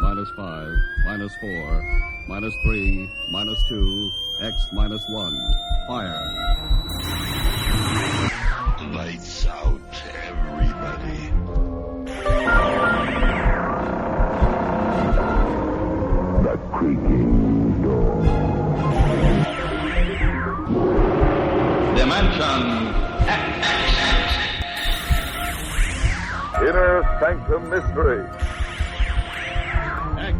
minus 5, minus 4, minus 3, minus 2, X minus 1. Fire. Lights out, everybody. The creaking door. Dimension X. Inner Sanctum Mystery. X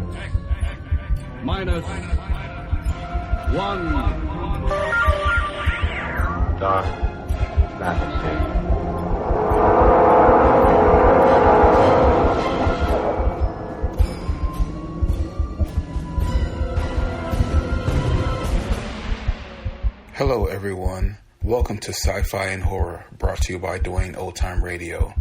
minus 1. Dark fantasy. Hello everyone, welcome to Sci-Fi and Horror, brought to you by Dwayne Old Time Radio.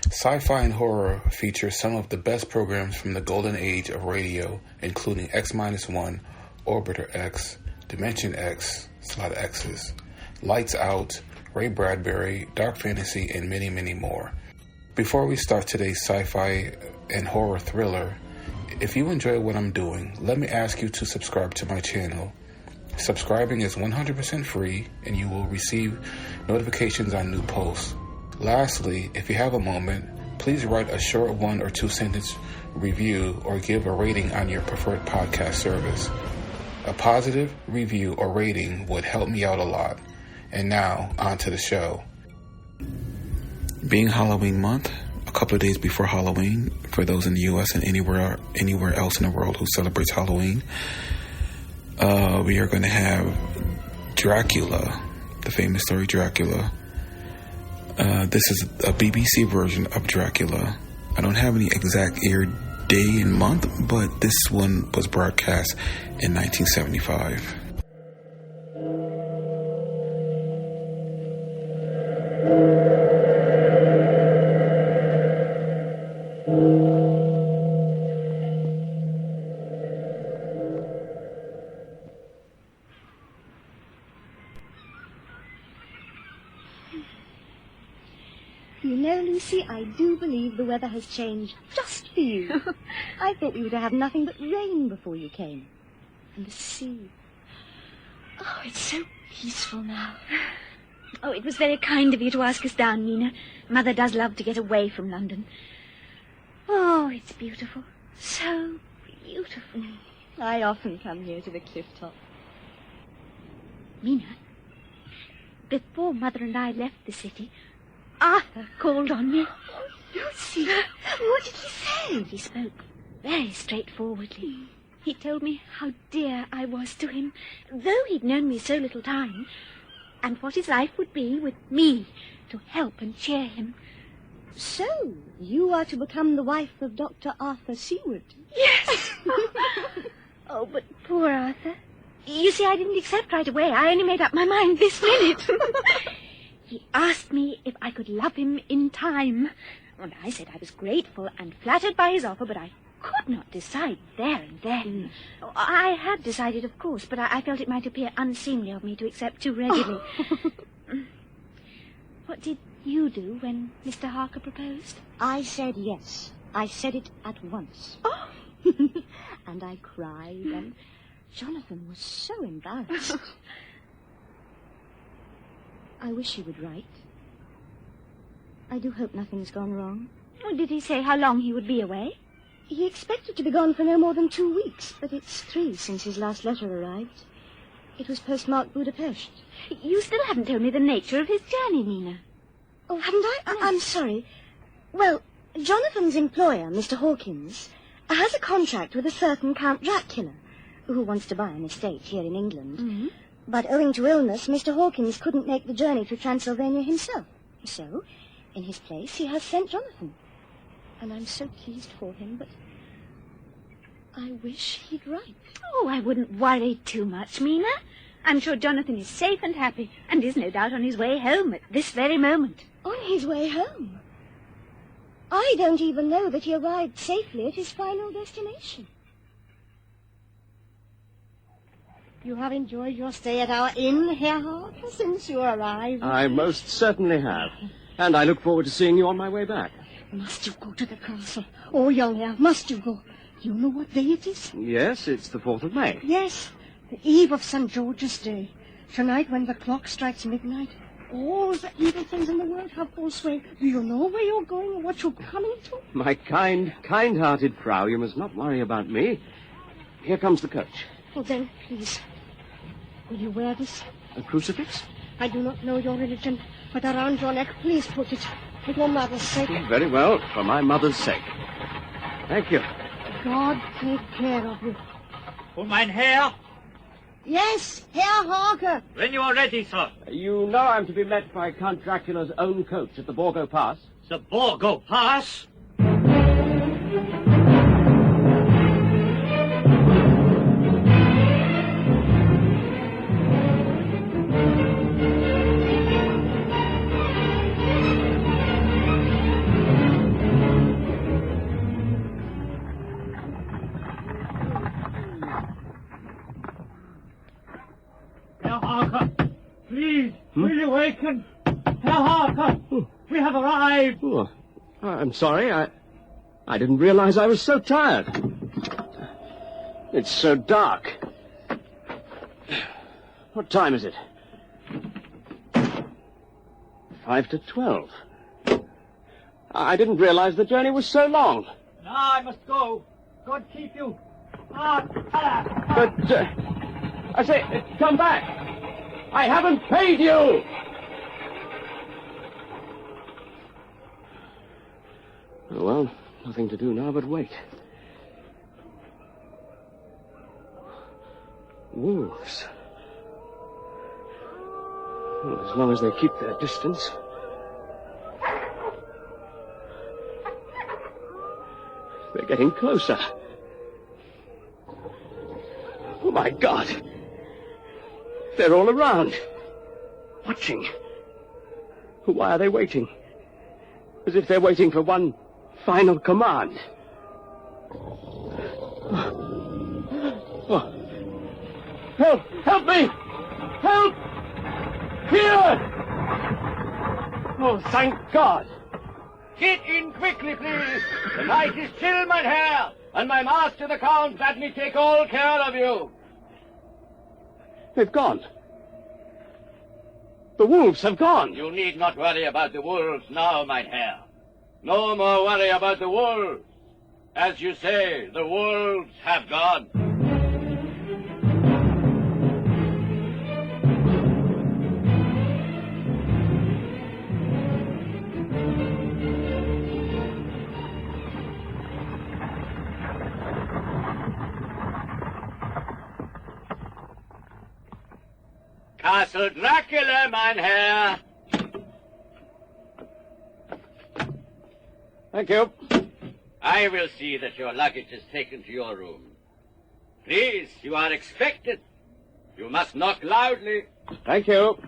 Sci-Fi and Horror features some of the best programs from the golden age of radio, including X-1, Orbiter X, Dimension X, it's a lot of X's, Lights Out, Ray Bradbury, Dark Fantasy, and many, many more. Before we start today's sci-fi and horror thriller, if you enjoy what I'm doing, let me ask you to subscribe to my channel. Subscribing is 100% free, and you will receive notifications on new posts. Lastly, if you have a moment, please write a short 1 or 2 sentence review or give a rating on your preferred podcast service. A positive review or rating would help me out a lot. And now, on to the show. Being Halloween month, a couple of days before Halloween, for those in the U.S. and anywhere else in the world who celebrates Halloween, we are going to have Dracula, the famous story Dracula. This is a BBC version of Dracula. I don't have any exact air day and month, but this one was broadcast in 1975. You know, Lucy, I do believe the weather has changed just for you. I thought we were to have nothing but rain before you came. And the sea. Oh, it's so peaceful now. Oh, it was very kind of you to ask us down, Nina. Mother does love to get away from London. Oh, it's beautiful. So beautiful. I often come here to the cliff top. Nina, before Mother and I left the city, Arthur called on me. Oh, Lucy, what did he say? He spoke very straightforwardly. He told me how dear I was to him, though he'd known me so little time, and what his life would be with me to help and cheer him. So, you are to become the wife of Dr. Arthur Seward? Yes. Oh, but poor Arthur. You see, I didn't accept right away. I only made up my mind this minute. He asked me if I could love him in time. And I said I was grateful and flattered by his offer, but I could not decide there and then. Oh, I had decided, of course, but I felt it might appear unseemly of me to accept too readily. What did you do when Mr. Harker proposed? I said yes. I said it at once. Oh! And I cried, and Jonathan was so embarrassed. I wish he would write. I do hope nothing's gone wrong. Oh, did he say how long he would be away? He expected to be gone for no more than 2 weeks, but it's 3 since his last letter arrived. It was postmarked Budapest. You still haven't told me the nature of his journey, Nina. Oh, haven't I? No. I'm sorry. Well, Jonathan's employer, Mr. Hawkins, has a contract with a certain Count Dracula, who wants to buy an estate here in England. Mm-hmm. But owing to illness, Mr. Hawkins couldn't make the journey to Transylvania himself. So, in his place, he has sent Jonathan. And I'm so pleased for him, but I wish he'd write. Oh, I wouldn't worry too much, Mina. I'm sure Jonathan is safe and happy, and is no doubt on his way home at this very moment. On his way home? I don't even know that he arrived safely at his final destination. You have enjoyed your stay at our inn, Herr Harker, since you arrived. I most certainly have. And I look forward to seeing you on my way back. Must you go to the castle? Oh, young Herr, must you go? Do you know what day it is? Yes, it's the 4th of May. Yes, the eve of St. George's Day. Tonight, when the clock strikes midnight, all the evil things in the world have full sway. Do you know where you're going or what you're coming to? My kind-hearted Frau, you must not worry about me. Here comes the coach. Oh, then, please, will you wear this? A crucifix? I do not know your religion, but around your neck, please put it. For your mother's sake. Very well, for my mother's sake. Thank you. God take care of you. For mein Herr, Yes, Herr Harker. when you are ready, sir. You know I'm to be met by Count Dracula's own coach at the Borgo Pass. The Borgo Pass. Herr Harker, please, will you waken? Herr Harker, we have arrived. Oh, I'm sorry. I didn't realize I was so tired. It's so dark. What time is it? 5 to 12. I didn't realize the journey was so long. Now I must go. God keep you. But, I say, come back. I haven't paid you. Oh, well, nothing to do now but wait. Wolves. Well, as long as they keep their distance. They're getting closer. Oh, my God. They're all around. Watching. Why are they waiting? As if they're waiting for one final command. Oh. Help! Help me! Help! Here! Oh, thank God. Get in quickly, please. The night is chill, mein Herr, and my master the Count bade me take all care of you. They've gone. The wolves have gone. You need not worry about the wolves now, mein Herr. No more worry about the wolves. As you say, the wolves have gone. Castle Dracula, mein Herr. Thank you. I will see that your luggage is taken to your room. Please, you are expected. You must knock loudly. Thank you.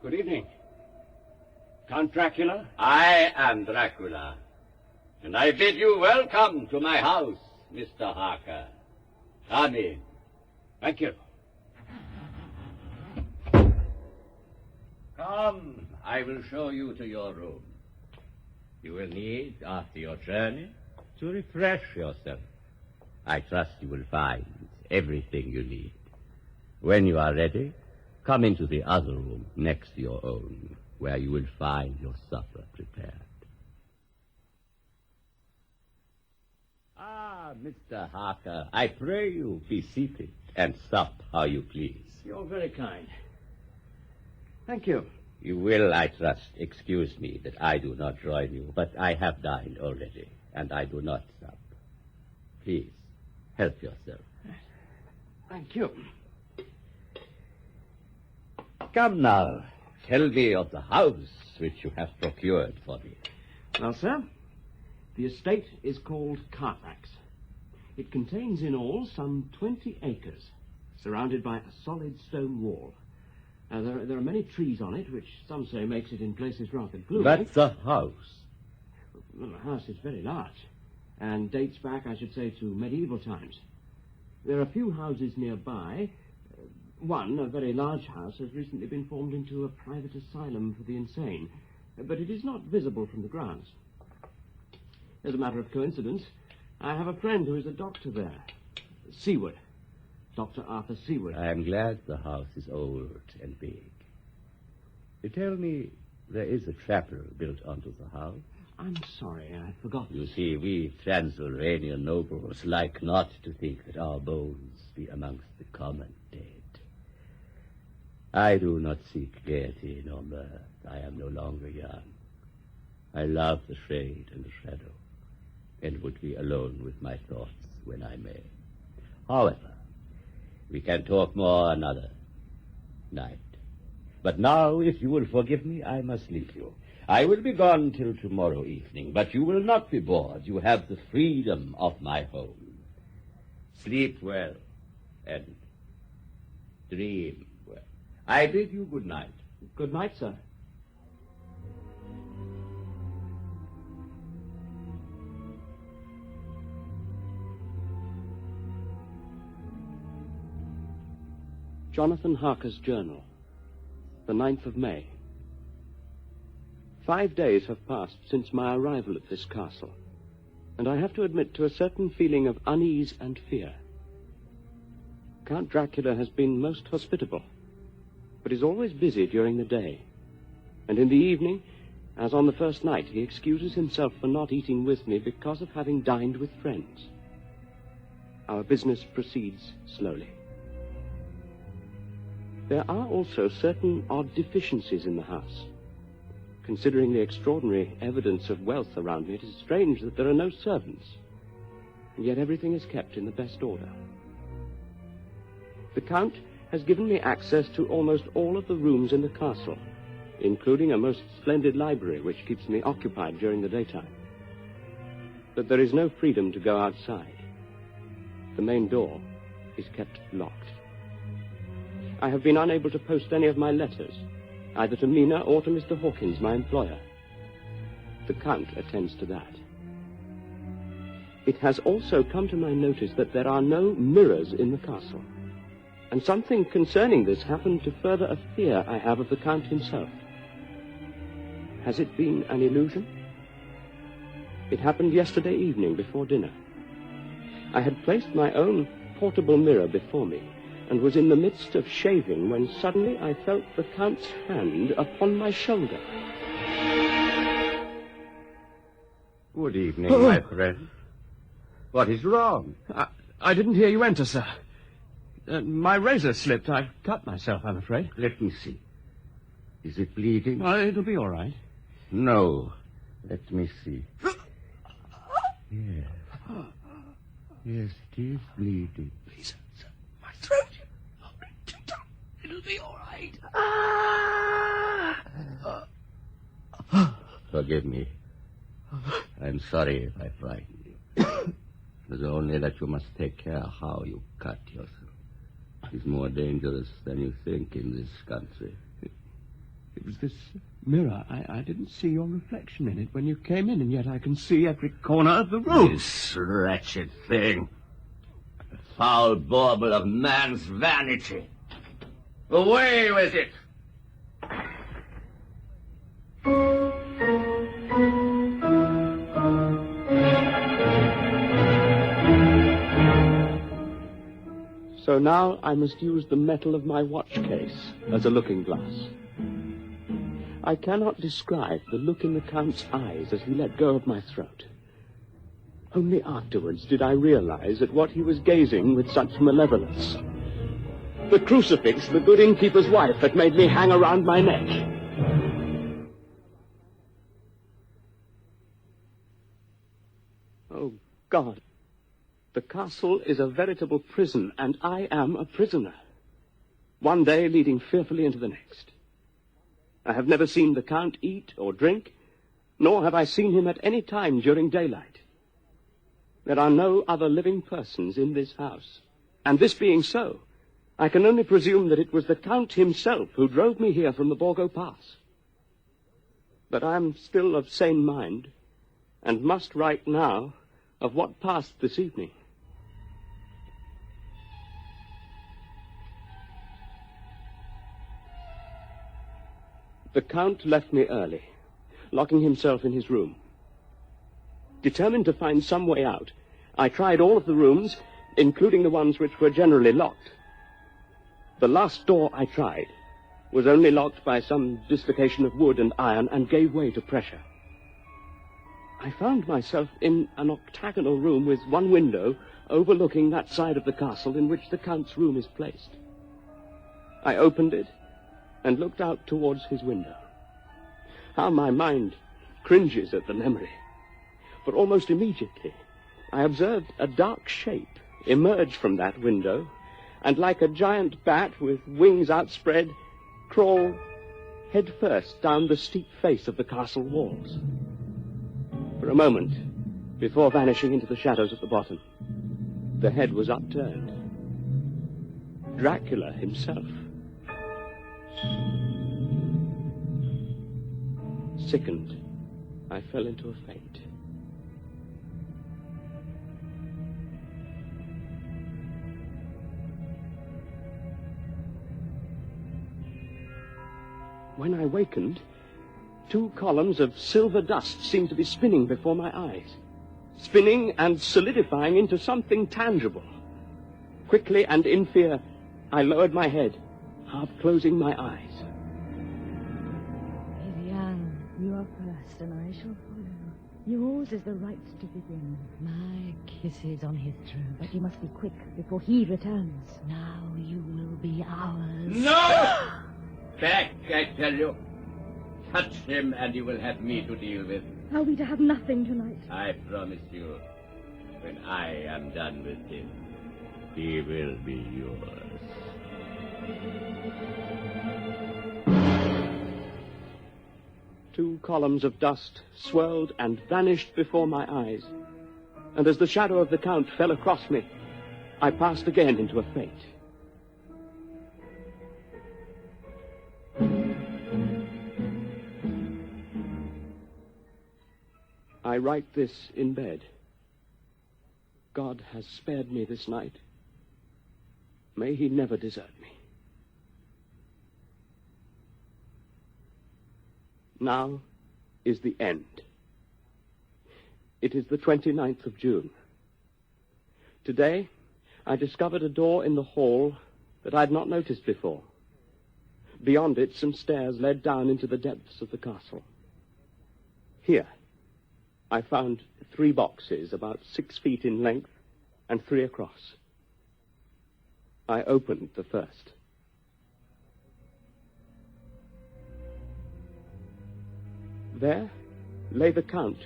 Good evening. Count Dracula? I am Dracula, and I bid you welcome to my house, Mr. Harker. Come in. Thank you. Come, I will show you to your room. You will need, after your journey, to refresh yourself. I trust you will find everything you need. When you are ready, come into the other room next to your own, where you will find your supper prepared. Ah, Mr. Harker, I pray you be seated and sup how you please. You're very kind. Thank you. You will, I trust, excuse me that I do not join you, but I have dined already, and I do not sup. Please, help yourself. Thank you. Come now, tell me of the house which you have procured for me. Well, sir, the estate is called Carfax. It contains in all some 20 acres, surrounded by a solid stone wall. There are many trees on it, which some say makes it in places rather gloomy. But the house. Well, the house is very large, and dates back, I should say, to medieval times. There are a few houses nearby. One, a very large house, has recently been formed into a private asylum for the insane, but it is not visible from the grounds. As a matter of coincidence, I have a friend who is a doctor there. Seward. Dr. Arthur Seward. I am glad the house is old and big. You tell me there is a chapel built onto the house? I'm sorry, I'd forgotten. You see, we Transylvanian nobles like not to think that our bones be amongst the common dead. I do not seek gaiety nor mirth. I am no longer young. I love the shade and the shadow, and would be alone with my thoughts when I may. However, we can talk more another night. But now, if you will forgive me, I must leave you. I will be gone till tomorrow evening, but you will not be bored. You have the freedom of my home. Sleep well, and dream well. I bid you good night. Good night, sir. Jonathan Harker's Journal, the 9th of May. 5 days have passed since my arrival at this castle, and I have to admit to a certain feeling of unease and fear. Count Dracula has been most hospitable, but is always busy during the day, and in the evening, as on the first night, he excuses himself for not eating with me because of having dined with friends. Our business proceeds slowly. There are also certain odd deficiencies in the house. Considering the extraordinary evidence of wealth around me, it is strange that there are no servants, and yet everything is kept in the best order. The Count has given me access to almost all of the rooms in the castle, including a most splendid library which keeps me occupied during the daytime. But there is no freedom to go outside. The main door is kept locked. I have been unable to post any of my letters, either to Mina or to Mr. Hawkins, my employer. The Count attends to that. It has also come to my notice that there are no mirrors in the castle, and something concerning this happened to further a fear I have of the Count himself. Has it been an illusion? It happened yesterday evening before dinner. I had placed my own portable mirror before me, and was in the midst of shaving when suddenly I felt the Count's hand upon my shoulder. Good evening, my friend. What is wrong? I didn't hear you enter, sir. My razor slipped. I've cut myself, I'm afraid. Let me see. Is it bleeding? It'll be all right. No. Let me see. Yes. Yes, it is bleeding. Please, sir, my throat. It'll be all right. Forgive me. I'm sorry if I frightened you. It was only that you must take care how you cut yourself. It's more dangerous than you think in this country. It was this mirror. I didn't see your reflection in it when you came in, and yet I can see every corner of the room. This wretched thing. A foul bauble of man's vanity. Away with it! So now I must use the metal of my watch case as a looking glass. I cannot describe the look in the Count's eyes as he let go of my throat. Only afterwards did I realize at what he was gazing with such malevolence. The crucifix the good innkeeper's wife had made me hang around my neck. Oh, God. The castle is a veritable prison, and I am a prisoner. One day leading fearfully into the next. I have never seen the Count eat or drink, nor have I seen him at any time during daylight. There are no other living persons in this house, and this being so, I can only presume that it was the Count himself who drove me here from the Borgo Pass. But I am still of sane mind, and must write now of what passed this evening. The Count left me early, locking himself in his room. Determined to find some way out, I tried all of the rooms, including the ones which were generally locked. The last door I tried was only locked by some dislocation of wood and iron and gave way to pressure. I found myself in an octagonal room with one window overlooking that side of the castle in which the Count's room is placed. I opened it and looked out towards his window. How my mind cringes at the memory. For almost immediately, I observed a dark shape emerge from that window and, like a giant bat with wings outspread, crawl headfirst down the steep face of the castle walls. For a moment, before vanishing into the shadows at the bottom, the head was upturned. Dracula himself. Sickened, I fell into a faint. When I wakened, 2 columns of silver dust seemed to be spinning before my eyes, spinning and solidifying into something tangible. Quickly and in fear, I lowered my head, half closing my eyes. Vivian, you are first, and I shall follow. Yours is the right to begin. My kisses on his throat. But you must be quick before he returns. Now you will be ours. No! Back, I tell you. Touch him and you will have me to deal with. Are we to have nothing tonight? I promise you, when I am done with him, he will be yours. Two columns of dust swirled and vanished before my eyes, and as the shadow of the Count fell across me, I passed again into a faint. I write this in bed. God has spared me this night. May he never desert me. Now is the end. It is the 29th of June. Today, I discovered a door in the hall that I had not noticed before. Beyond it, some stairs led down into the depths of the castle. Here, I found 3 boxes about 6 feet in length and 3 across. I opened the first. There lay the Count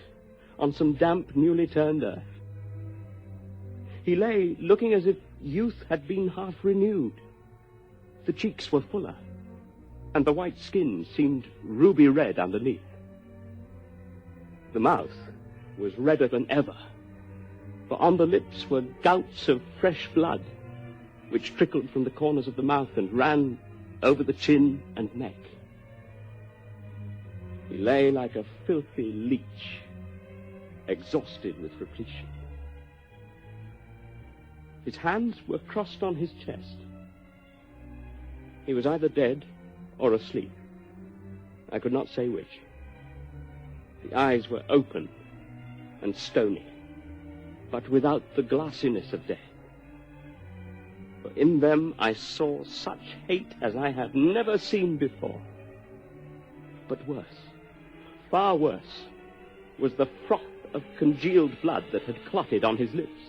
on some damp, newly turned earth. He lay looking as if youth had been half renewed. The cheeks were fuller, and the white skin seemed ruby red underneath. The mouth was redder than ever, for on the lips were gouts of fresh blood, which trickled from the corners of the mouth and ran over the chin and neck. He lay like a filthy leech, exhausted with repletion. His hands were crossed on his chest. He was either dead or asleep. I could not say which. The eyes were open and stony, but without the glassiness of death. For in them I saw such hate as I had never seen before. But worse, far worse, was the froth of congealed blood that had clotted on his lips.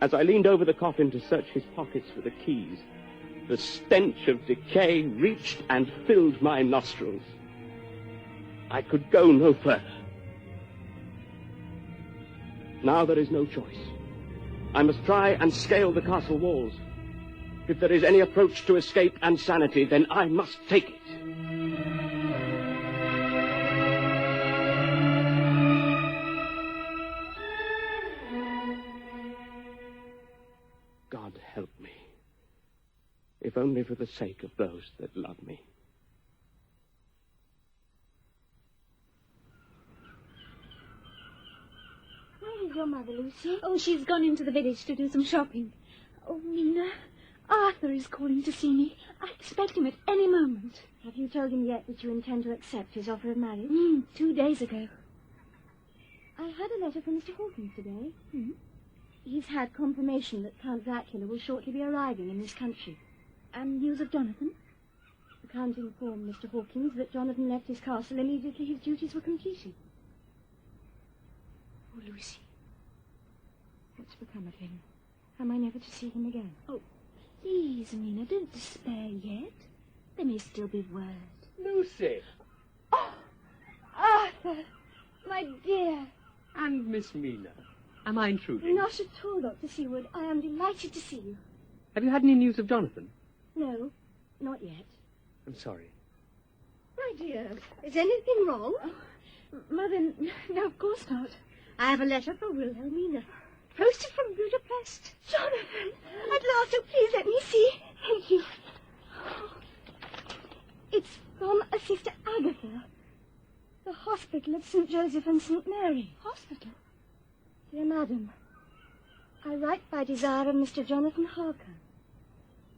As I leaned over the coffin to search his pockets for the keys, the stench of decay reached and filled my nostrils. I could go no further. Now there is no choice. I must try and scale the castle walls. If there is any approach to escape and sanity, then I must take it. God help me. if only for the sake of those that love me. Where is your mother, Lucy? Oh, she's gone into the village to do some shopping. Oh, Mina, Arthur is calling to see me. I expect him at any moment. Have you told him yet that you intend to accept his offer of marriage? 2 days ago. I had a letter from Mr. Hawkins today. He's had confirmation that Count Dracula will shortly be arriving in this country. And news of Jonathan? The Count informed Mr. Hawkins that Jonathan left his castle immediately his duties were completed. Oh, Lucy. What's become of him? Am I never to see him again? Oh, please, Mina, don't despair yet. There may still be word. Lucy! Oh, Arthur, my dear. And Miss Mina. Am I intruding? Not at all, Dr. Seward. I am delighted to see you. Have you had any news of Jonathan? No, not yet. I'm sorry. My dear, is anything wrong? Mother, no, of course not. I have a letter for Wilhelmina. Posted from Budapest. Jonathan, at last, oh, please let me see. Thank you. It's from a Sister Agatha. The hospital of St. Joseph and St. Mary. Hospital? Dear Madam, I write by desire of Mr. Jonathan Harker,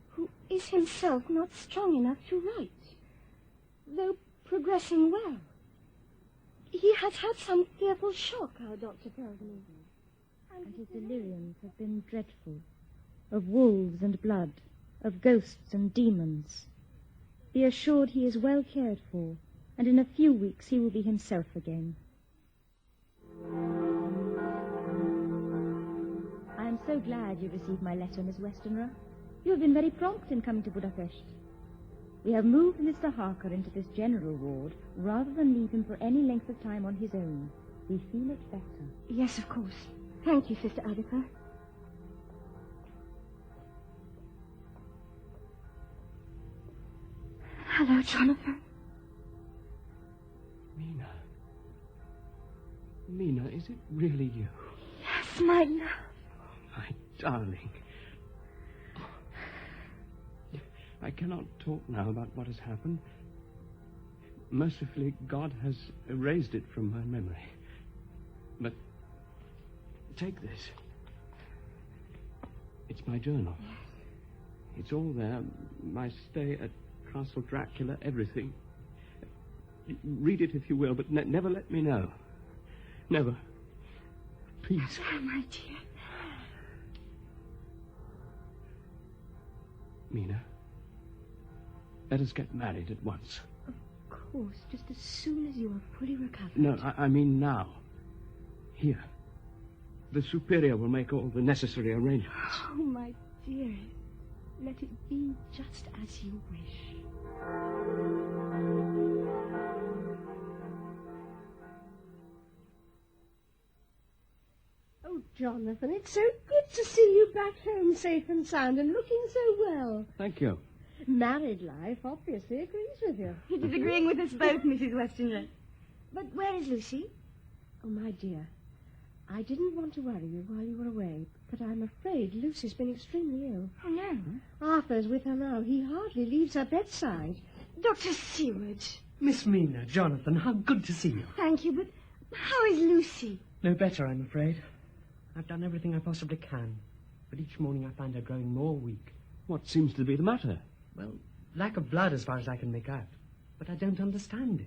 who is himself not strong enough to write, though progressing well. He has had some fearful shock, our doctor tells me. And his deliriums have been dreadful, of wolves and blood, of ghosts and demons. Be assured he is well cared for, and in a few weeks he will be himself again. I am so glad you received my letter, Miss Westenra. You have been very prompt in coming to Budapest. We have moved Mr. Harker into this general ward rather than leave him for any length of time on his own. We feel it better. Yes, of course. Thank you, Sister Agatha. Hello, Jonathan. Mina. Mina, is it really you? Yes, my love. My darling. I cannot talk now about what has happened. Mercifully, God has erased it from my memory. But take this. It's my journal. It's all there. My stay at Castle Dracula, everything. Read it if you will, but never let me know. Never. Please. Oh, my dear. Mina, let us get married at once. Of course, just as soon as you are fully recovered. No, I mean now. Here. The Superior will make all the necessary arrangements. Oh, my dear. Let it be just as you wish. Oh, Jonathan, it's so good to see you back home safe and sound and looking so well. Thank you. Married life obviously agrees with you. It is agreeing with us both, Mrs. Westenra. But where is Lucy? Oh, my dear, I didn't want to worry you while you were away, but I'm afraid Lucy's been extremely ill. Oh, no. Arthur's with her now. He hardly leaves her bedside. Dr. Seward. Miss Mina, Jonathan, how good to see you. Thank you, but how is Lucy? No better, I'm afraid. I've done everything I possibly can, but each morning I find her growing more weak. What seems to be the matter? Well, lack of blood as far as I can make out, but I don't understand it.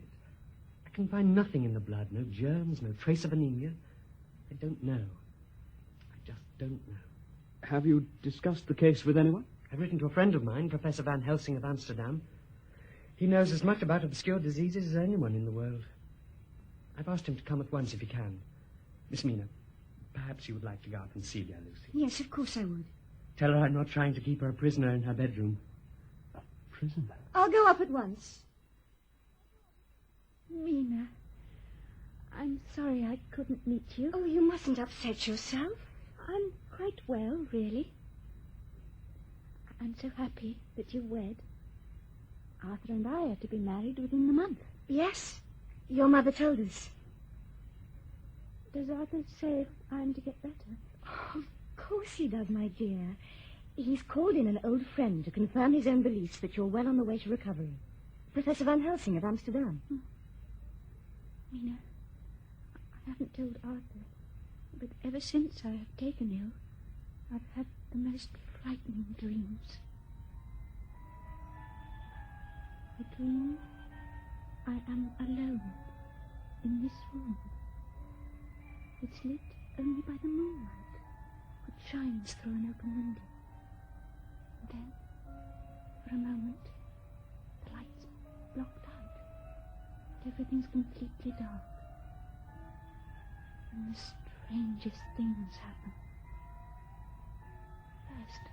I can find nothing in the blood, no germs, no trace of anemia. I don't know. I just don't know. Have you discussed the case with anyone? I've written to a friend of mine, Professor Van Helsing of Amsterdam. He knows as much about obscure diseases as anyone in the world. I've asked him to come at once if he can. Miss Mina, perhaps you would like to go out and see dear Lucy. Yes, of course I would. Tell her I'm not trying to keep her a prisoner in her bedroom. A prisoner? I'll go up at once. Mina, I'm sorry I couldn't meet you. Oh, you mustn't upset yourself. I'm quite well, really. I'm so happy that you wed. Arthur and I are to be married within the month. Yes, your mother told us. Does Arthur say if I'm to get better? Oh, of course he does, my dear. He's called in an old friend to confirm his own beliefs that you're well on the way to recovery. Professor Van Helsing of Amsterdam. Mina, I haven't told Arthur, but ever since I have taken ill, I've had the most frightening dreams. I dream I am alone in this room. It's lit only by the moonlight, which shines through an open window. And then, for a moment, the light's blocked out, and everything's completely dark. And the strangest things happen. First,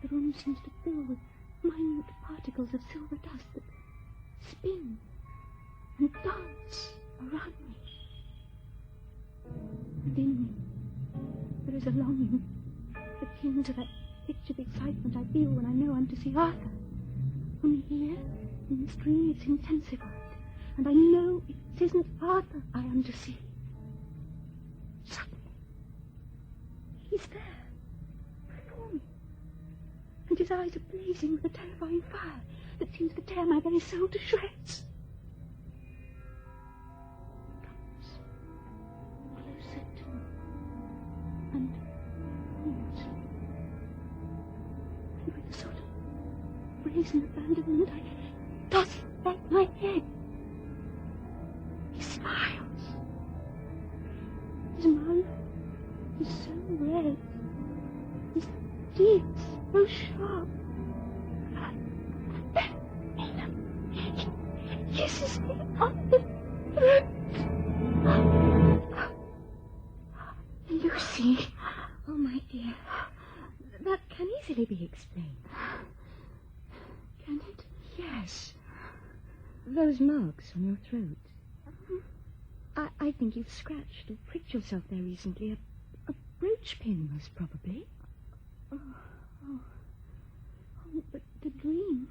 the room seems to fill with minute particles of silver dust that spin and dance around me. Within me, there is a longing akin to that pitch of excitement I feel when I know I'm to see Arthur. Only here, in this dream, it's intensified, and I know it isn't Arthur I am to see. Suddenly, he's there, before me, and his eyes are blazing with a terrifying fire that seems to tear my very soul to shreds. And moves. And with a sort of brazen abandonment, I toss back my head. He smiles. His mouth is so red. His teeth so sharp. He kisses me on the throat. Lucy. Oh, my dear. That can easily be explained. Can it? Yes. Those marks on your throat. I think you've scratched or pricked yourself there recently. A brooch pin, most probably. Oh, but the dream.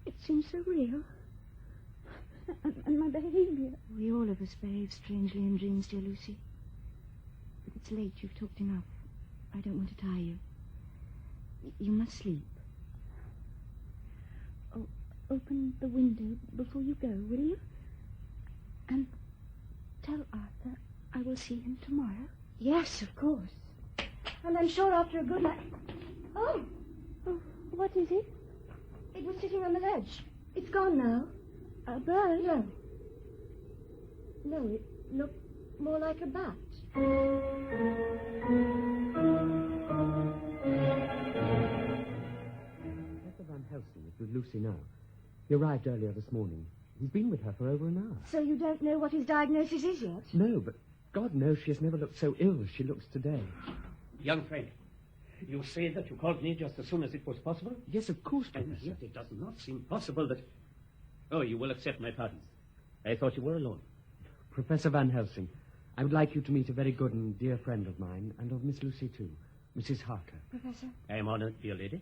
It seems so real. And my behavior. We all of us behave strangely in dreams, dear Lucy. But it's late. You've talked enough. I don't want to tire you. You must sleep. Oh, open the window before you go, will you? And tell Arthur I will see him tomorrow. Yes, of course. And I'm sure after a good night... Oh, what is it? It was sitting on the ledge. It's gone now. A bird? No, it looked more like a bat. Professor Van Helsing is with Lucy now. He arrived earlier this morning. He's been with her for over an hour. So you don't know what his diagnosis is yet? No, but God knows she has never looked so ill as she looks today. Young friend, you say that you called me just as soon as it was possible? Yes, of course, Professor. And yet it does not seem possible that... Oh, you will accept my pardon. I thought you were alone. Professor Van Helsing, I would like you to meet a very good and dear friend of mine, and of Miss Lucy, too, Mrs. Harker. Professor? I am honored, dear lady.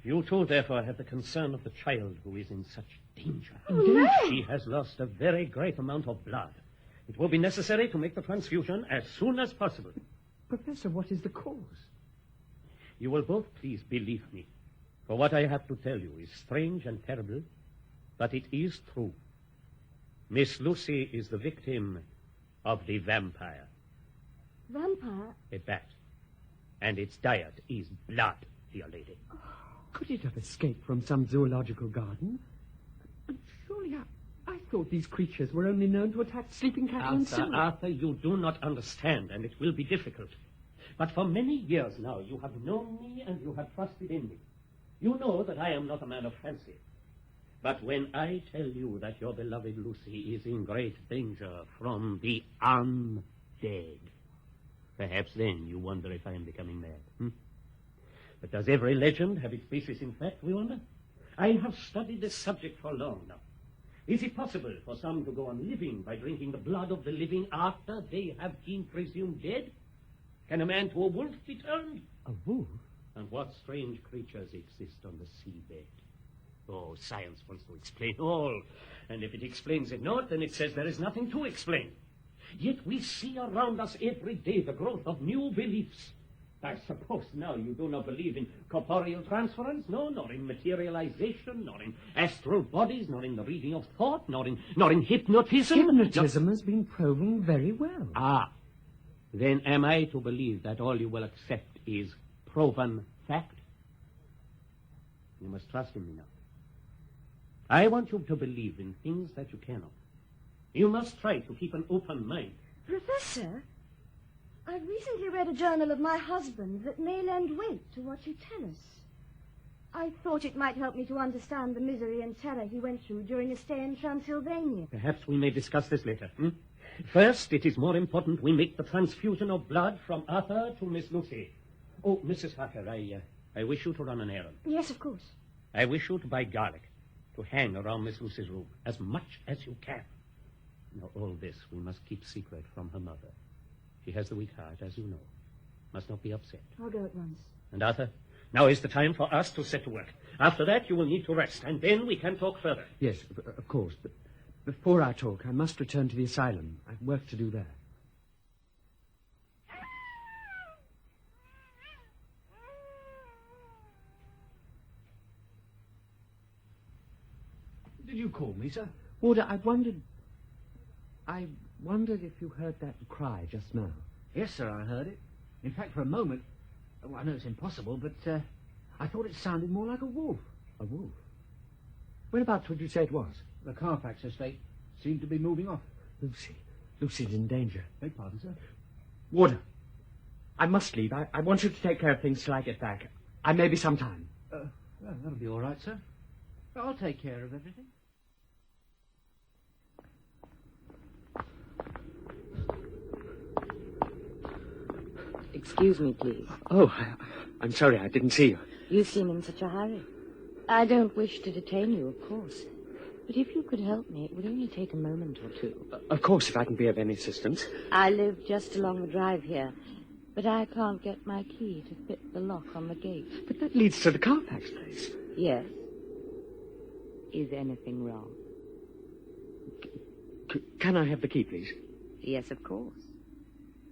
You, too, therefore, have the concern of the child who is in such danger. No! She has lost a very great amount of blood. It will be necessary to make the transfusion as soon as possible. Professor, what is the cause? You will both please believe me, for what I have to tell you is strange and terrible, but it is true. Miss Lucy is the victim of the vampire. Vampire? A bat. And its diet is blood, dear lady. Oh, could it have escaped from some zoological garden? And surely I thought these creatures were only known to attack sleeping cattle and sewers. Arthur, you do not understand, and it will be difficult. But for many years now, you have known me and you have trusted in me. You know that I am not a man of fancy. But when I tell you that your beloved Lucy is in great danger from the undead, perhaps then you wonder if I am becoming mad. But does every legend have its basis in fact, we wonder? I have studied this subject for long now. Is it possible for some to go on living by drinking the blood of the living after they have been presumed dead? Can a man to a wolf be turned? A wolf? And what strange creatures exist on the seabed? Oh, science wants to explain all. And if it explains it not, then it says there is nothing to explain. Yet we see around us every day the growth of new beliefs. I suppose now you do not believe in corporeal transference, no, nor in materialization, nor in astral bodies, nor in the reading of thought, nor in hypnotism. Hypnotism has been proven very well. Ah, then am I to believe that all you will accept is proven fact? You must trust in me now. I want you to believe in things that you cannot. You must try to keep an open mind. Professor, I've recently read a journal of my husband that may lend weight to what you tell us. I thought it might help me to understand the misery and terror he went through during a stay in Transylvania. Perhaps we may discuss this later. First, it is more important we make the transfusion of blood from Arthur to Miss Lucy. Oh, Mrs. Harker, I wish you to run an errand. Yes, of course. I wish you to buy garlic to hang around Miss Lucy's room, as much as you can. Now, all this we must keep secret from her mother. She has the weak heart, as you know. Must not be upset. I'll go at once. And Arthur, now is the time for us to set to work. After that, you will need to rest, and then we can talk further. Yes, of course. But before I talk, I must return to the asylum. I've work to do there. Did you call me, sir? Warder, I wondered if you heard that cry just now. Yes, sir, I heard it. In fact, for a moment, I know it's impossible, but I thought it sounded more like a wolf. A wolf? Whereabouts would you say it was? The Carfax estate seemed to be moving off. Lucy. Lucy's in danger. Beg pardon, sir? Warder, I must leave. I want you to take care of things till I get back. I may be some time. Well, that'll be all right, sir. I'll take care of everything. Excuse me, please. Oh, I'm sorry, I didn't see you. You seem in such a hurry. I don't wish to detain you, of course. But if you could help me, it would only take a moment or two. Of course, if I can be of any assistance. I live just along the drive here, but I can't get my key to fit the lock on the gate. But that leads to the Carfax place. Yes. Is anything wrong? Can I have the key, please? Yes, of course.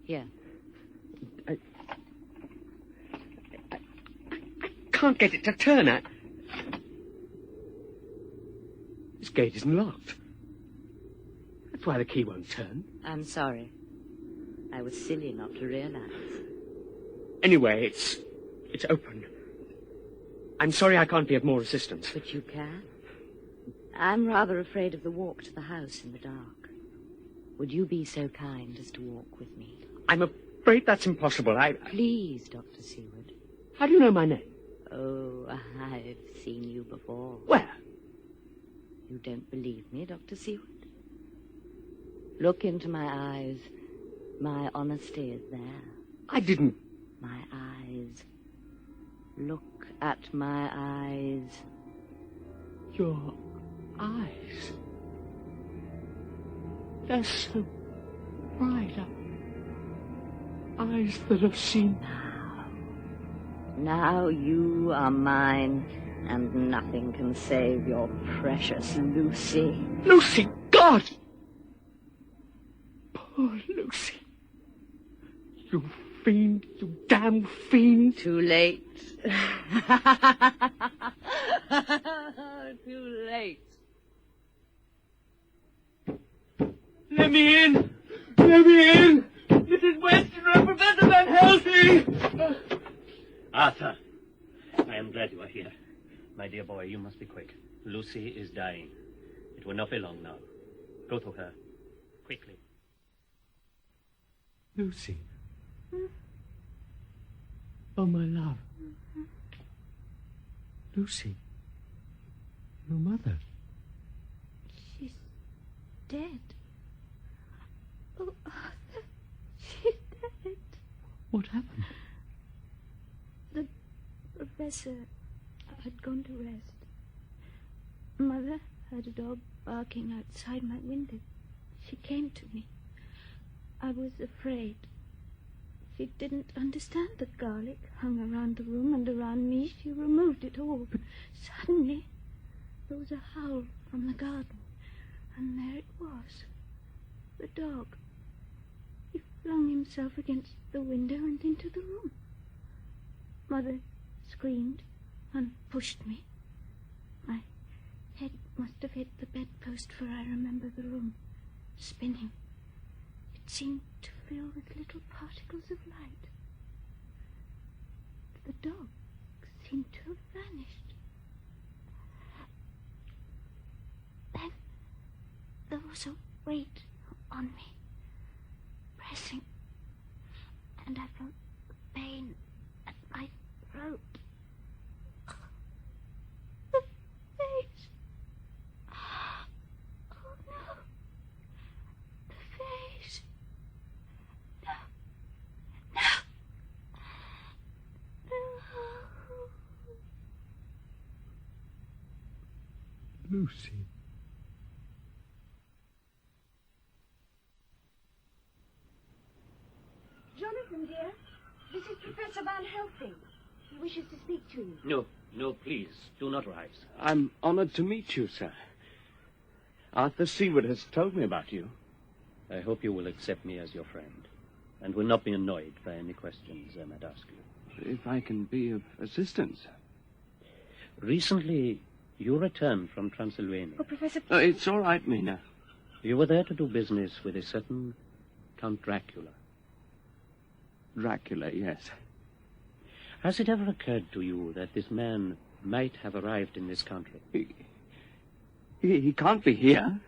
Here. I can't get it to turn. This gate isn't locked. That's why the key won't turn. I'm sorry. I was silly not to realize. Anyway, it's open. I'm sorry I can't be of more assistance. But you can. I'm rather afraid of the walk to the house in the dark. Would you be so kind as to walk with me? I'm afraid that's impossible. Please, Dr. Seward. How do you know my name? Oh, I've seen you before. Where? You don't believe me, Dr. Seward? Look into my eyes. My honesty is there. I didn't. My eyes. Look at my eyes. Your eyes. They're so bright. Eyes that have seen. Now you are mine, and nothing can save your precious Lucy. Lucy, God! Poor Lucy. You fiend, you damn fiend. Too late. Too late. Let me in! Let me in! Mrs. Weston, Professor Van Helsing! Arthur, I am glad you are here. My dear boy, you must be quick. Lucy is dying. It will not be long now. Go to her. Quickly. Lucy. Oh, my love. Lucy. Your mother. She's dead. Oh, Arthur. She's dead. What happened? The professor had gone to rest. Mother heard a dog barking outside my window. She came to me. I was afraid. She didn't understand the garlic hung around the room and around me. She removed it all. But suddenly, there was a howl from the garden. And there it was. The dog. He flung himself against the window and into the room. Mother screamed and pushed me. My head must have hit the bedpost, for I remember the room spinning. It seemed to fill with little particles of light. The dog seemed to have vanished. Then there was a weight on me, pressing, and I felt pain at my throat. The face. Oh, no. The face. No. No. No. Lucy. Jonathan, dear, this is Professor Van Helsing. He wishes to speak to you. No, please, do not rise. I'm honored to meet you, sir. Arthur Seward has told me about you. I hope you will accept me as your friend, and will not be annoyed by any questions I might ask you. If I can be of assistance. Recently, you returned from Transylvania. Oh, Professor... It's all right, Mina. You were there to do business with a certain Count Dracula. Dracula, yes. Has it ever occurred to you that this man might have arrived in this country? He can't be here.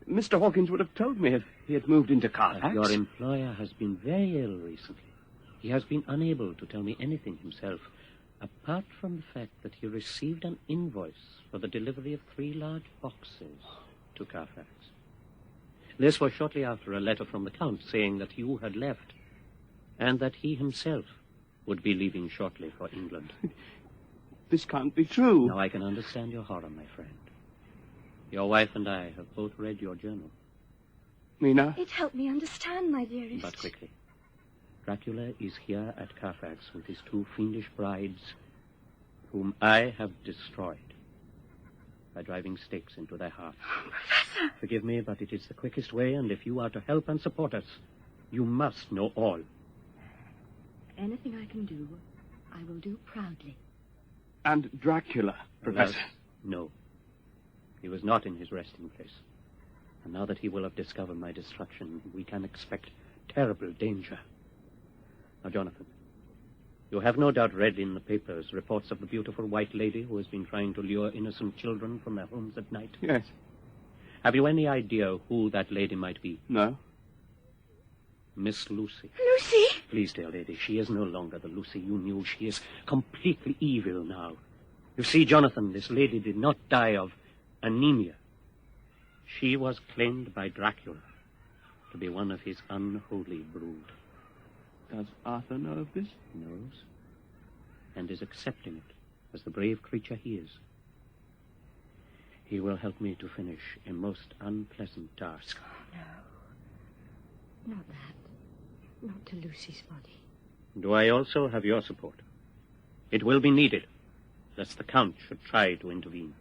Mr. Hawkins would have told me if he had moved into Carfax. Your employer has been very ill recently. He has been unable to tell me anything himself, apart from the fact that he received an invoice for the delivery of 3 large boxes to Carfax. This was shortly after a letter from the Count saying that you had left, and that he himself would be leaving shortly for England. This can't be true. Now I can understand your horror, my friend. Your wife and I have both read your journal. Mina? It helped me understand, my dearest. But quickly. Dracula is here at Carfax with his 2 fiendish brides, whom I have destroyed by driving stakes into their hearts. Professor! Forgive me, but it is the quickest way, and if you are to help and support us, you must know all. Anything I can do, I will do proudly. And Dracula, Professor? Alas, no. He was not in his resting place. And now that he will have discovered my destruction, we can expect terrible danger. Now, Jonathan, you have no doubt read in the papers reports of the beautiful white lady who has been trying to lure innocent children from their homes at night. Yes. Have you any idea who that lady might be? No. Miss Lucy. Lucy? Please, dear lady, she is no longer the Lucy you knew. She is completely evil now. You see, Jonathan, this lady did not die of anemia. She was claimed by Dracula to be one of his unholy brood. Does Arthur know of this? Knows, and is accepting it as the brave creature he is. He will help me to finish a most unpleasant task. No. Not that. Not to Lucy's body. Do I also have your support? It will be needed, lest the Count should try to intervene.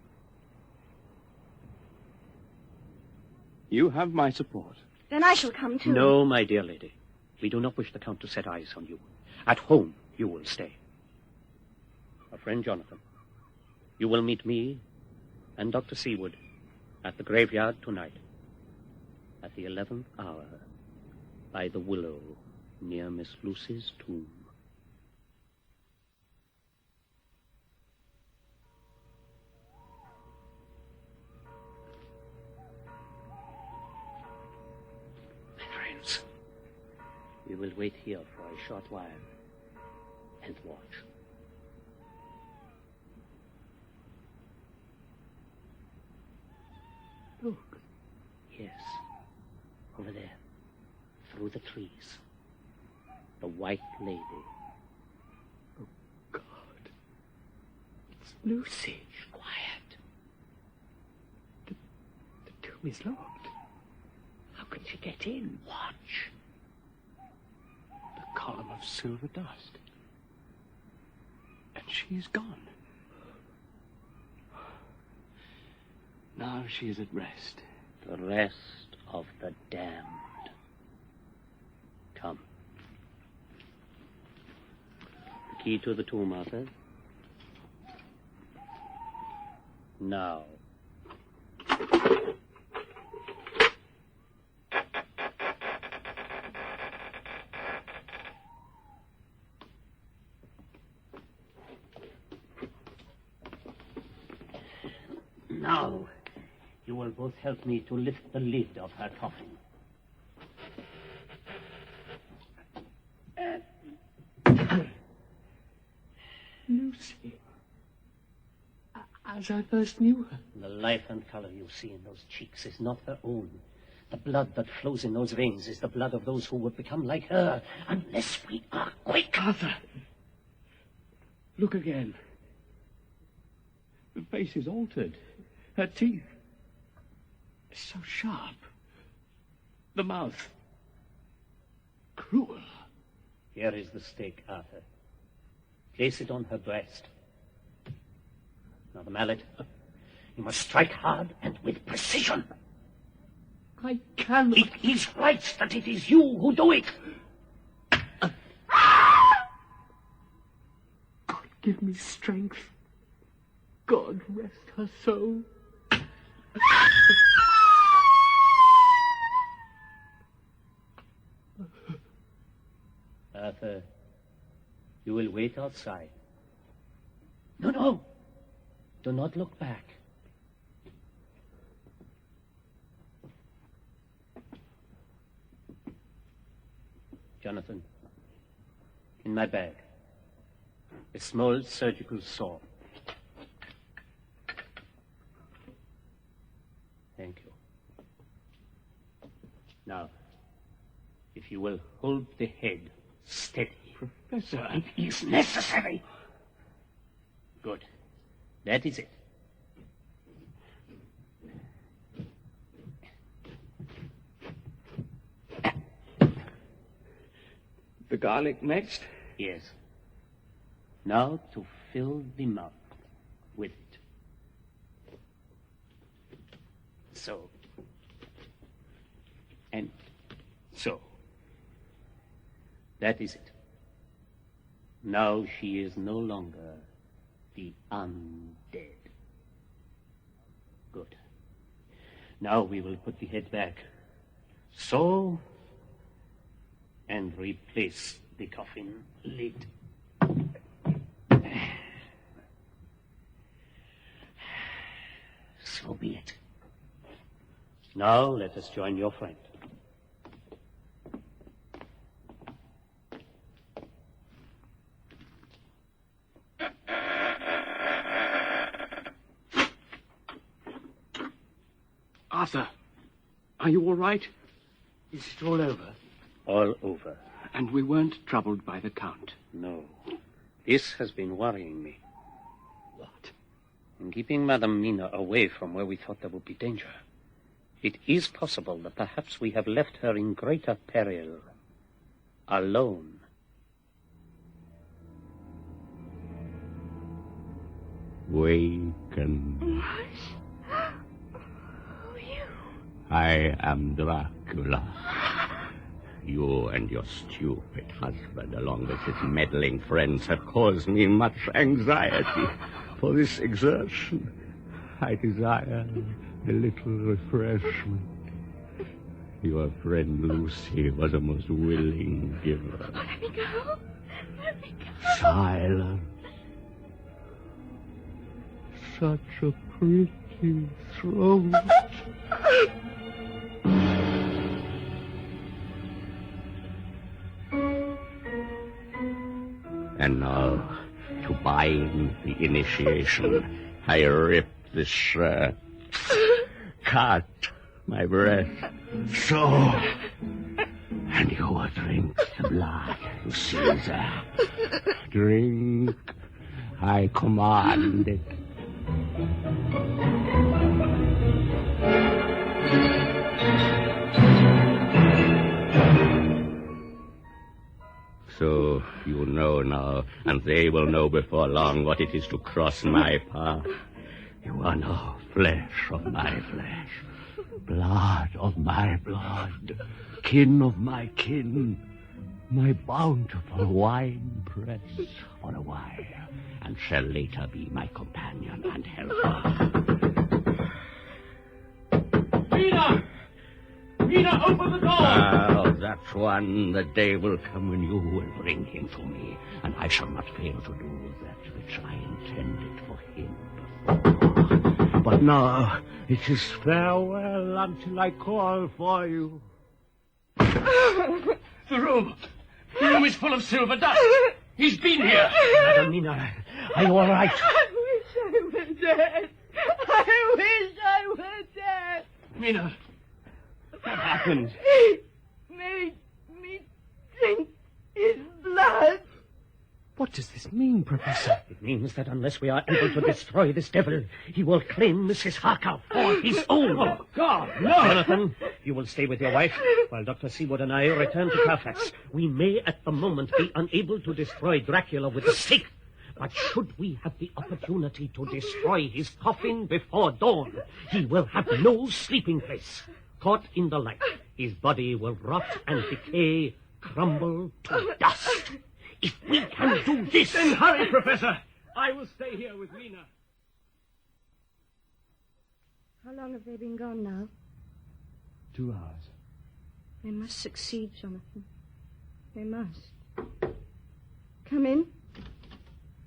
You have my support. Then I shall come too. No, my dear lady. We do not wish the Count to set eyes on you. At home, you will stay. Our friend Jonathan, you will meet me and Dr. Seward at the graveyard tonight at the 11th hour by the willow near Miss Lucy's tomb. We will wait here for a short while and watch. Look. Yes. Over there. Through the trees. The white lady. Oh, God. It's Lucy. Shh, quiet. The tomb is locked. How can she get in? Watch. Column of silver dust. And she is gone. Now she is at rest. The rest of the damned. Come. Key to the tomb, Arthur. Now. Now, you will both help me to lift the lid of her coffin. Lucy. As I first knew her. The life and color you see in those cheeks is not her own. The blood that flows in those veins is the blood of those who would become like her, unless we are quick. Arthur. Look again. The face is altered. Her teeth. So sharp. The mouth. Cruel. Here is the stake, Arthur. Place it on her breast. Now the mallet. You must strike hard and with precision. I cannot. It is right that it is you who do it. God, give me strength. God, rest her soul. Arthur, you will wait outside. No. Do not look back. Jonathan, in my bag, a small surgical saw. Thank you. Now, if you will hold the head steady. Professor, it is necessary. Good. That is it. The garlic next? Yes. Now to fill the mouth with it. So. And so. That is it. Now she is no longer the undead. Good. Now we will put the head back. So. And replace the coffin lid. So be it. Now let us join your friend. Arthur, are you all right? Is it all over? All over. And we weren't troubled by the Count? No. This has been worrying me. What? In keeping Madame Mina away from where we thought there would be danger. It is possible that perhaps we have left her in greater peril. Alone. Waken. What? Who are you? I am Dracula. You and your stupid husband, along with his meddling friends, have caused me much anxiety. For this exertion, I desire a little refreshment. Your friend Lucy was a most willing giver. Let me go. Let me go. Silence. Such a pretty throat. And now, to bind the initiation, I rip this shirt, cut my breast, so, and you drink the blood, you see that? Drink, I command it. So you know now, and they will know before long what it is to cross my path. You are now flesh of my flesh, blood of my blood, kin of my kin, my bountiful wine press for a while, and shall later be my companion and helper. Mina! Mina, open the door! Oh, that's one. The day will come when you will bring him to me, and I shall not fail to do that which I intended for him before. But now it is farewell until I call for you. The room is full of silver dust. He's been here. Madam Mina, are you all right? I wish I were dead. I wish I were dead. Mina, what happened? He made me drink his blood. What does this mean, Professor? It means that unless we are able to destroy this devil, he will claim Mrs. Harker for his own. Oh, God, no! Jonathan, you will stay with your wife while Dr. Seward and I return to Fairfax. We may at the moment be unable to destroy Dracula with the stake, but should we have the opportunity to destroy his coffin before dawn, he will have no sleeping place. Caught in the light, his body will rot and decay, crumble to dust. If we can do this... Then hurry, Professor. I will stay here with Mina. How long have they been gone now? 2 hours. They must succeed, Jonathan. They must. Come in.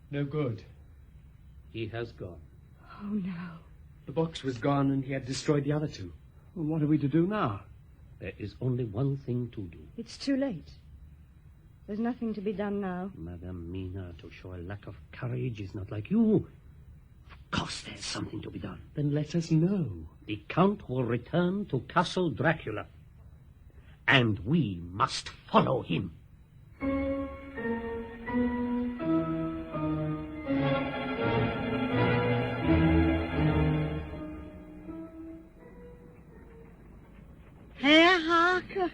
No good. He has gone. Oh, no. The box was gone and he had destroyed the other 2. Well, what are we to do now? There is only one thing to do. It's too late. There's nothing to be done now. Madame Mina, to show a lack of courage is not like you. Of course there's something to be done. Then let us know. The Count will return to Castle Dracula, and we must follow him. Herr Harker,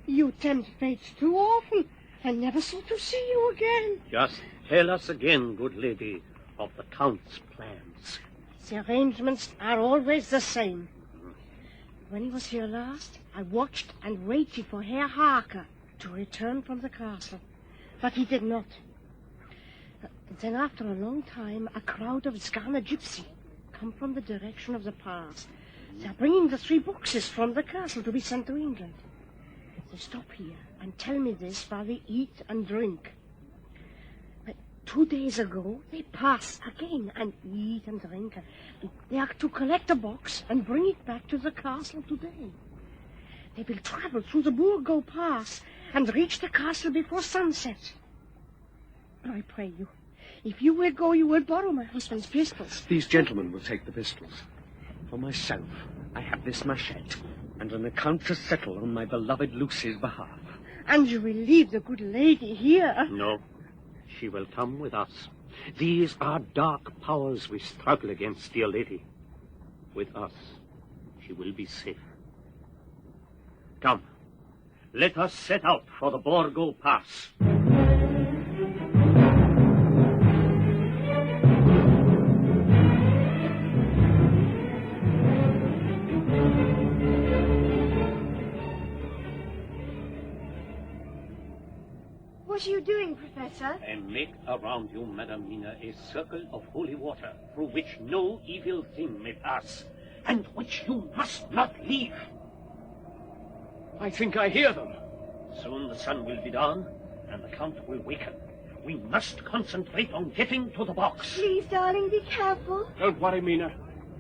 you tempt fate too often. I never thought to see you again. Just tell us again, good lady, of the Count's plans. The arrangements are always the same. When he was here last, I watched and waited for Herr Harker to return from the castle. But he did not. Then after a long time, a crowd of Skarner gypsy come from the direction of the pass. They are bringing the 3 boxes from the castle to be sent to England. They stop here and tell me this while they eat and drink. But 2 days ago, they pass again and eat and drink. And they are to collect a box and bring it back to the castle today. They will travel through the Burgo Pass and reach the castle before sunset. I pray you, if you will go, you will borrow my husband's pistols. These gentlemen will take the pistols. For myself, I have this machete and an account to settle on my beloved Lucy's behalf. And you will leave the good lady here? No, she will come with us. These are dark powers we struggle against, dear lady. With us, she will be safe. Come, let us set out for the Borgo Pass. What are you doing, Professor? And make around you, Madame Mina, a circle of holy water through which no evil thing may pass, and which you must not leave. I think I hear them. Soon the sun will be down, and the Count will waken. We must concentrate on getting to the box. Please, darling, be careful. Don't worry, Mina.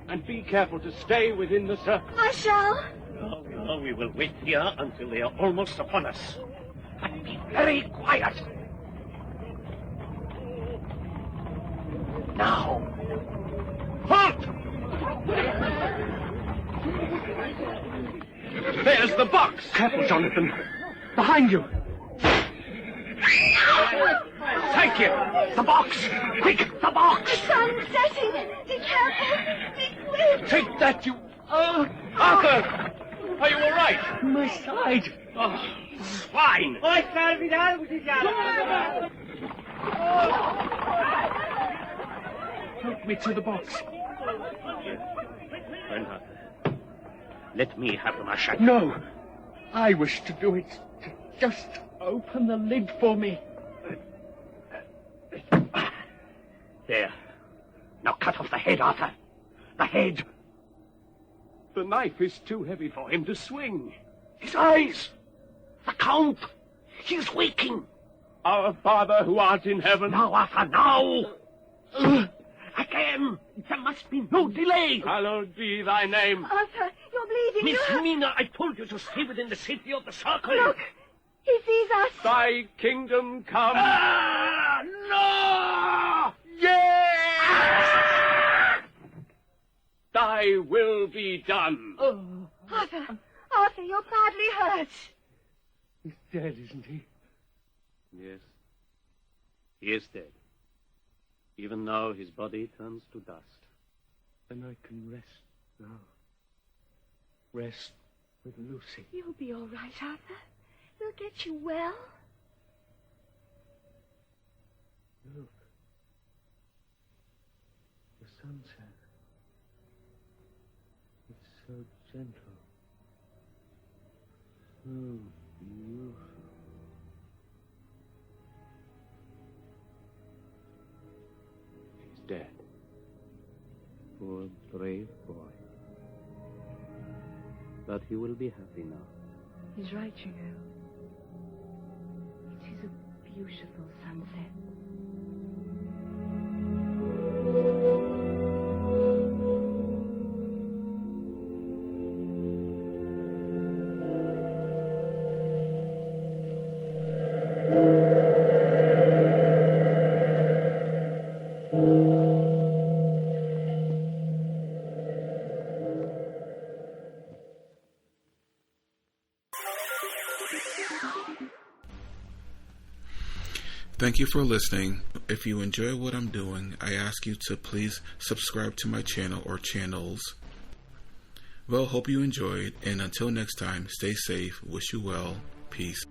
And be careful to stay within the circle. I shall. No, we will wait here until they are almost upon us. But be very quiet. Now. Halt! There's the box. Careful, Jonathan. Behind you. Thank you. The box. Quick, the box. The sun's setting. Be careful. Be quick. Take that, you... Arthur! Are you all right? My side. Oh, swine. Help me to the box. Reinhard, let me have the machete. No. I wish to do it. Just Open the lid for me. There. Now cut off the head, Arthur. The head. The knife is too heavy for him to swing. His eyes. The Count. He's waking. Our Father who art in heaven. Now, Arthur, now. Again. There must be no delay. Hallowed be thy name. Arthur, you're bleeding. Miss Mina, I told you to stay within the safety of the circle. Look, he sees us. Thy kingdom come. Ah, no! Yeah! Thy will be done. Oh. Arthur, you're badly hurt. He's dead, isn't he? Yes. He is dead. Even now his body turns to dust. Then I can rest now. Rest with Lucy. You'll be all right, Arthur. We'll get you well. Look. The sunset. It's so gentle. So beautiful. He's dead. Poor brave boy. But he will be happy now. He's right, you know. It is a beautiful sunset. Thank you for listening. If you enjoy what I'm doing, I ask you to please subscribe to my channel or channels. Well, hope you enjoyed, and until next time, stay safe, wish you well, peace.